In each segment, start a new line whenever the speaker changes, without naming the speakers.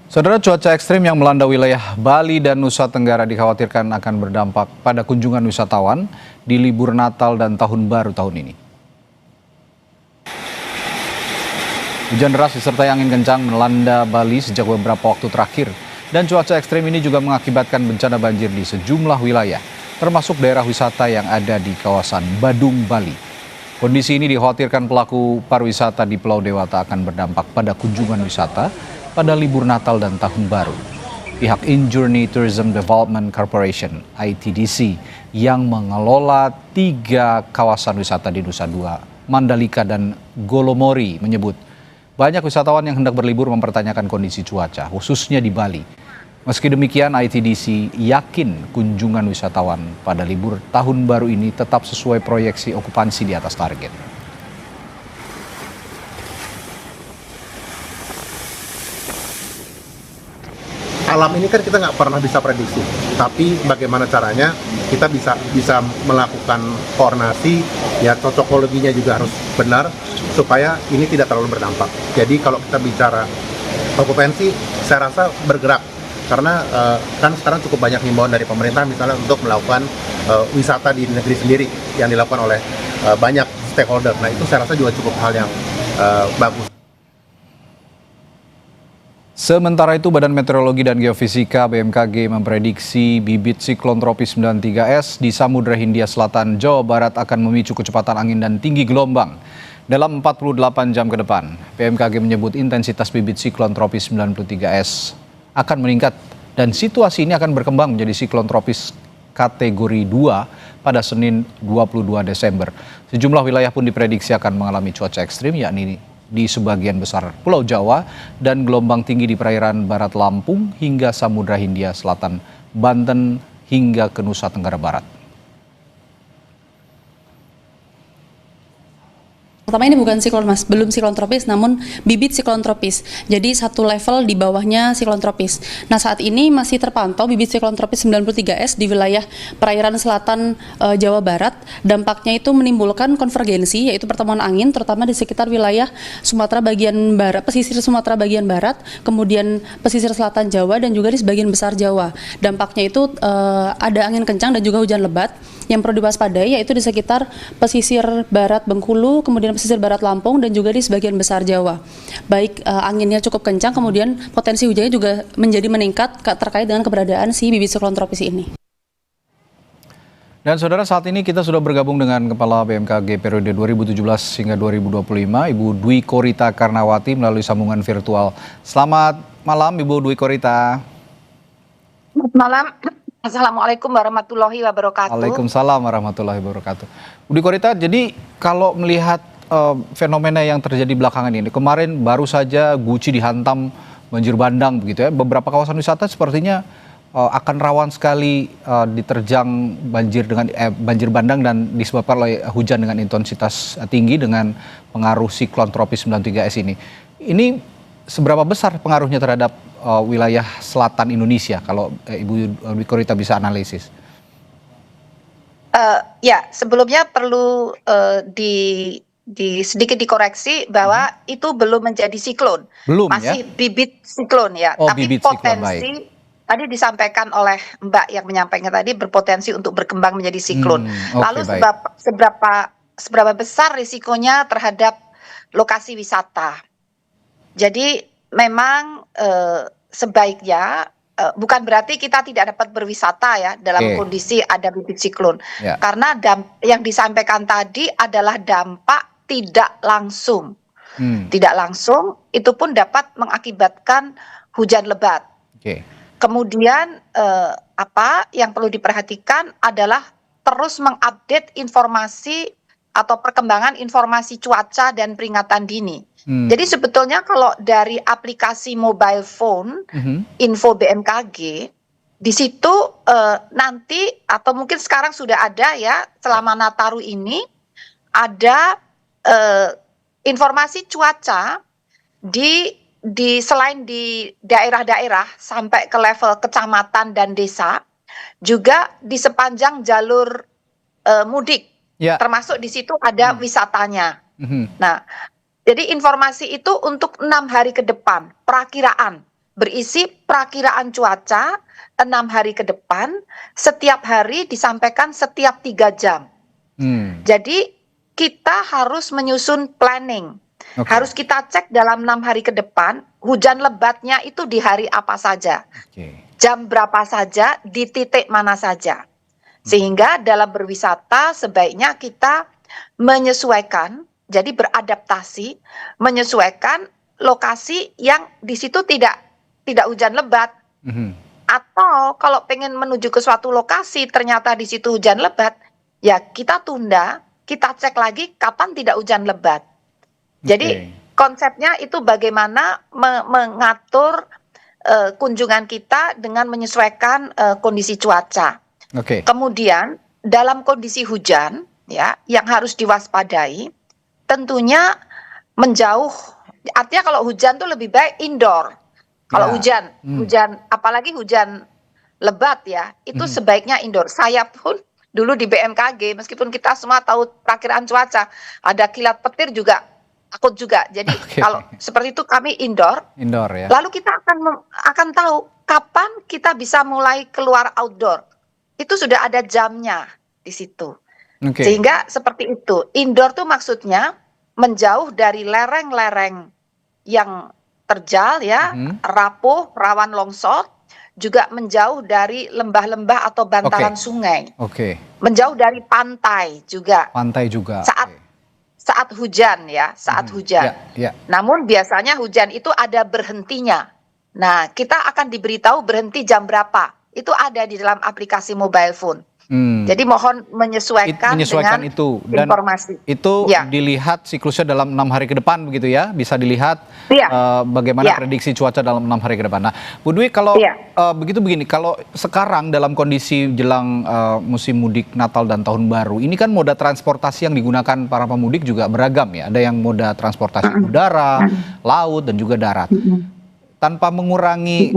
Saudara, cuaca ekstrim yang melanda wilayah Bali dan Nusa Tenggara dikhawatirkan akan berdampak pada kunjungan wisatawan di libur Natal dan Tahun Baru tahun ini. Hujan deras disertai angin kencang melanda Bali sejak beberapa waktu terakhir. Dan cuaca ekstrim ini juga mengakibatkan bencana banjir di sejumlah wilayah, termasuk daerah wisata yang ada di kawasan Badung, Bali. Kondisi ini dikhawatirkan pelaku pariwisata di Pulau Dewata akan berdampak pada kunjungan wisata pada libur Natal dan Tahun Baru. Pihak InJourney Tourism Development Corporation (ITDC) yang mengelola 3 kawasan wisata di Nusa Dua, Mandalika dan Golomori menyebut banyak wisatawan yang hendak berlibur mempertanyakan kondisi cuaca, khususnya di Bali. Meski demikian, ITDC yakin kunjungan wisatawan pada libur Tahun Baru ini tetap sesuai proyeksi okupansi di atas target.
Alam ini kan kita nggak pernah bisa prediksi, tapi bagaimana caranya kita bisa melakukan koordinasi, ya cocokologinya juga harus benar supaya ini tidak terlalu berdampak. Jadi kalau kita bicara okupansi, saya rasa bergerak karena kan sekarang cukup banyak himbauan dari pemerintah misalnya untuk melakukan wisata di negeri sendiri yang dilakukan oleh banyak stakeholder. Nah itu saya rasa juga cukup hal yang bagus.
Sementara itu, Badan Meteorologi dan Geofisika (BMKG) memprediksi bibit siklon tropis 93S di Samudra Hindia Selatan, Jawa Barat akan memicu kecepatan angin dan tinggi gelombang dalam 48 jam ke depan. BMKG menyebut intensitas bibit siklon tropis 93S akan meningkat dan situasi ini akan berkembang menjadi siklon tropis kategori 2 pada Senin 22 Desember. Sejumlah wilayah pun diprediksi akan mengalami cuaca ekstrim, yakni di sebagian besar Pulau Jawa dan gelombang tinggi di perairan barat Lampung hingga Samudra Hindia Selatan, Banten hingga ke Nusa Tenggara Barat.
Pertama, ini bukan siklon mas, belum siklon tropis namun bibit siklon tropis. Jadi satu level di bawahnya siklon tropis. Nah saat ini masih terpantau bibit siklon tropis 93S di wilayah perairan selatan Jawa Barat. Dampaknya itu menimbulkan konvergensi, yaitu pertemuan angin terutama di sekitar wilayah Sumatera bagian barat, pesisir Sumatera bagian barat, kemudian pesisir selatan Jawa dan juga di sebagian besar Jawa. Dampaknya itu ada angin kencang dan juga hujan lebat. Yang perlu diwaspadai yaitu di sekitar pesisir barat Bengkulu, kemudian pesisir barat Lampung dan juga di sebagian besar Jawa. Baik anginnya cukup kencang, kemudian potensi hujannya juga menjadi meningkat terkait dengan keberadaan si bibit siklon tropis ini.
Dan saudara, saat ini kita sudah bergabung dengan Kepala BMKG periode 2017 hingga 2025, Ibu Dwi Korita Karnawati melalui sambungan virtual. Selamat malam Ibu Dwi Korita.
Selamat malam. Assalamualaikum warahmatullahi wabarakatuh.
Waalaikumsalam warahmatullahi wabarakatuh. Bu Dwi Korita, jadi kalau melihat fenomena yang terjadi belakangan ini, kemarin baru saja Guci dihantam banjir bandang begitu ya. Beberapa kawasan wisata sepertinya akan rawan sekali diterjang banjir bandang dan disebabkan oleh hujan dengan intensitas tinggi dengan pengaruh siklon tropis 93S ini. Ini seberapa besar pengaruhnya terhadap wilayah selatan Indonesia kalau Ibu Dwi Korita bisa analisis?
Ya, sebelumnya perlu sedikit dikoreksi bahwa itu belum menjadi siklon,
belum
masih
ya?
Bibit siklon ya.
Oh,
tapi
bibit
potensi
siklon,
tadi disampaikan oleh Mbak yang menyampaikan tadi berpotensi untuk berkembang menjadi siklon. Lalu seberapa besar risikonya terhadap lokasi wisata? Jadi memang sebaiknya bukan berarti kita tidak dapat berwisata ya dalam kondisi ada bibit siklon. Karena yang disampaikan tadi adalah dampak tidak langsung. Tidak langsung itu pun dapat mengakibatkan hujan lebat. Kemudian apa yang perlu diperhatikan adalah terus mengupdate informasi atau perkembangan informasi cuaca dan peringatan dini. Jadi sebetulnya kalau dari aplikasi mobile phone info BMKG di situ nanti atau mungkin sekarang sudah ada ya selama Nataru ini ada informasi cuaca di selain di daerah-daerah sampai ke level kecamatan dan desa, juga di sepanjang jalur mudik, termasuk di situ ada wisatanya. Nah, jadi informasi itu untuk 6 hari ke depan, perakiraan berisi perakiraan cuaca 6 hari ke depan, setiap hari disampaikan setiap 3 jam. Jadi kita harus menyusun planning. Harus kita cek dalam 6 hari ke depan, hujan lebatnya itu di hari apa saja, jam berapa saja, di titik mana saja. Sehingga dalam berwisata sebaiknya kita menyesuaikan, jadi beradaptasi, menyesuaikan lokasi yang di situ tidak hujan lebat. Atau kalau pengen menuju ke suatu lokasi ternyata di situ hujan lebat, ya kita tunda, kita cek lagi kapan tidak hujan lebat. Jadi konsepnya itu bagaimana mengatur kunjungan kita dengan menyesuaikan kondisi cuaca. Kemudian dalam kondisi hujan ya yang harus diwaspadai tentunya menjauh. Artinya kalau hujan tuh lebih baik indoor. Kalau hujan apalagi hujan lebat ya, itu sebaiknya indoor. Saya pun dulu di BMKG meskipun kita semua tahu perakiraan cuaca, ada kilat petir juga takut juga. Jadi kalau seperti itu kami indoor ya. Lalu kita akan tahu kapan kita bisa mulai keluar outdoor. Itu sudah ada jamnya di situ. Sehingga seperti itu. Indoor tuh maksudnya menjauh dari lereng-lereng yang terjal ya, rapuh, rawan longsor, juga menjauh dari lembah-lembah atau bantaran sungai. Menjauh dari pantai juga. Saat hujan ya, saat hujan. Namun biasanya hujan itu ada berhentinya. Nah, kita akan diberitahu berhenti jam berapa. Itu ada di dalam aplikasi mobile phone. Jadi mohon menyesuaikan dengan
itu dan
informasi.
Itu dilihat siklusnya dalam 6 hari ke depan begitu ya, bisa dilihat bagaimana prediksi cuaca dalam 6 hari ke depan. Nah, Bu Dwi kalau begitu begini, kalau sekarang dalam kondisi jelang musim mudik Natal dan Tahun Baru, ini kan moda transportasi yang digunakan para pemudik juga beragam ya. Ada yang moda transportasi udara, laut dan juga darat. Tanpa mengurangi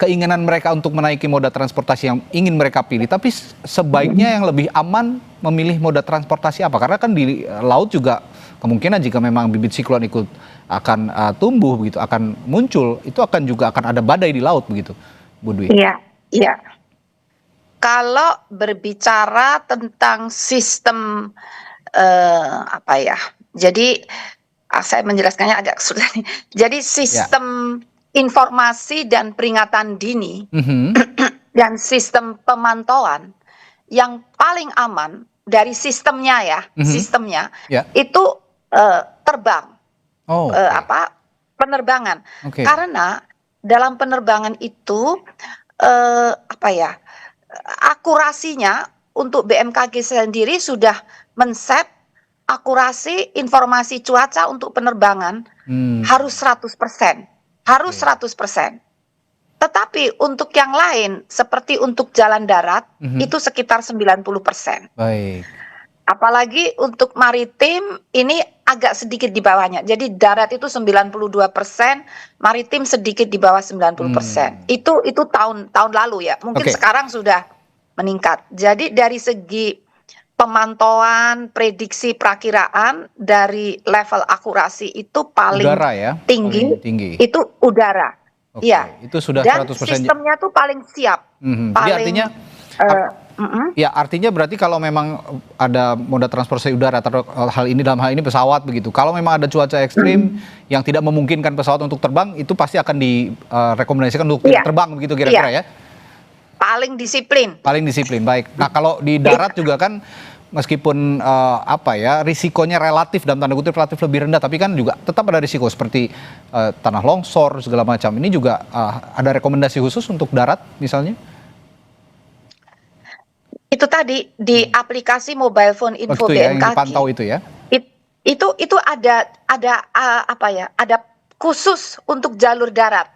keinginan mereka untuk menaiki moda transportasi yang ingin mereka pilih, tapi sebaiknya yang lebih aman memilih moda transportasi apa? Karena kan di laut juga kemungkinan jika memang bibit siklon ikut akan tumbuh begitu, akan muncul, itu akan ada badai di laut begitu, Bu Dwi.
Iya. Kalau berbicara tentang sistem jadi saya menjelaskannya agak sulit. Jadi sistem informasi dan peringatan dini dan sistem pemantauan yang paling aman dari sistemnya ya, itu terbang, penerbangan. Karena dalam penerbangan itu akurasinya untuk BMKG sendiri sudah men-set akurasi informasi cuaca untuk penerbangan harus 100%. Harus 100%. Tetapi untuk yang lain seperti untuk jalan darat itu sekitar 90%.
Baik.
Apalagi untuk maritim ini agak sedikit di bawahnya. Jadi darat itu 92%, maritim sedikit di bawah 90%. Itu tahun lalu ya. Mungkin sekarang sudah meningkat. Jadi dari segi pemantauan, prediksi, perakiraan dari level akurasi itu paling tinggi, itu udara.
Itu sudah
dan
100%.
Sistemnya tuh paling siap.
Jadi artinya artinya berarti kalau memang ada moda transportasi udara atau dalam hal ini pesawat begitu. Kalau memang ada cuaca ekstrim yang tidak memungkinkan pesawat untuk terbang, itu pasti akan direkomendasikan untuk tidak terbang begitu kira-kira ya.
Paling disiplin.
Baik. Nah, kalau di darat juga kan meskipun risikonya relatif dalam tanda kutip relatif lebih rendah, tapi kan juga tetap ada risiko seperti tanah longsor segala macam. Ini juga ada rekomendasi khusus untuk darat misalnya?
Itu tadi di aplikasi mobile phone info BMKG.
Yang dipantau itu ya?
Itu ada khusus untuk jalur darat,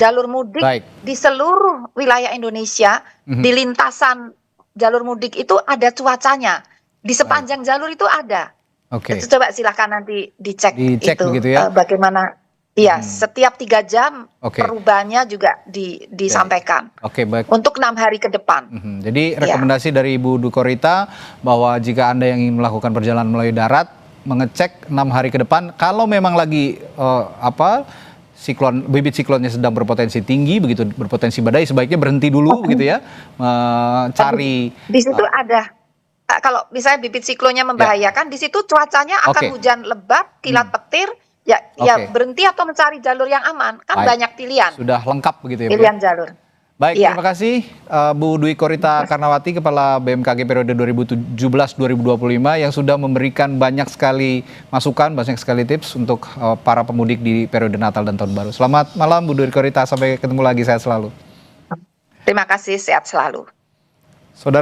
jalur mudik di seluruh wilayah Indonesia, di lintasan jalur mudik itu ada cuacanya, di sepanjang jalur itu ada. Coba silakan nanti dicek itu
begitu ya?
Bagaimana? Iya, setiap 3 jam perubahannya juga disampaikan.
Baik.
Untuk 6 hari ke depan.
Jadi rekomendasi dari Ibu Dwi Korita bahwa jika Anda yang ingin melakukan perjalanan melalui darat, mengecek 6 hari ke depan, kalau memang lagi bibit siklonnya sedang berpotensi tinggi, begitu berpotensi badai, sebaiknya berhenti dulu begitu ya, mencari.
Di situ ada, kalau misalnya bibit siklonnya membahayakan, di situ cuacanya akan hujan lebat, kilat petir, ya berhenti atau mencari jalur yang aman, kan banyak pilihan.
Sudah lengkap begitu ya, Bu?
Pilihan jalur.
Baik, terima kasih Bu Dwi Korita Karnawati, Kepala BMKG periode 2017-2025 yang sudah memberikan banyak sekali masukan, banyak sekali tips untuk para pemudik di periode Natal dan Tahun Baru. Selamat malam Bu Dwi Korita, sampai ketemu lagi, sehat selalu.
Terima kasih, sehat selalu.
Saudara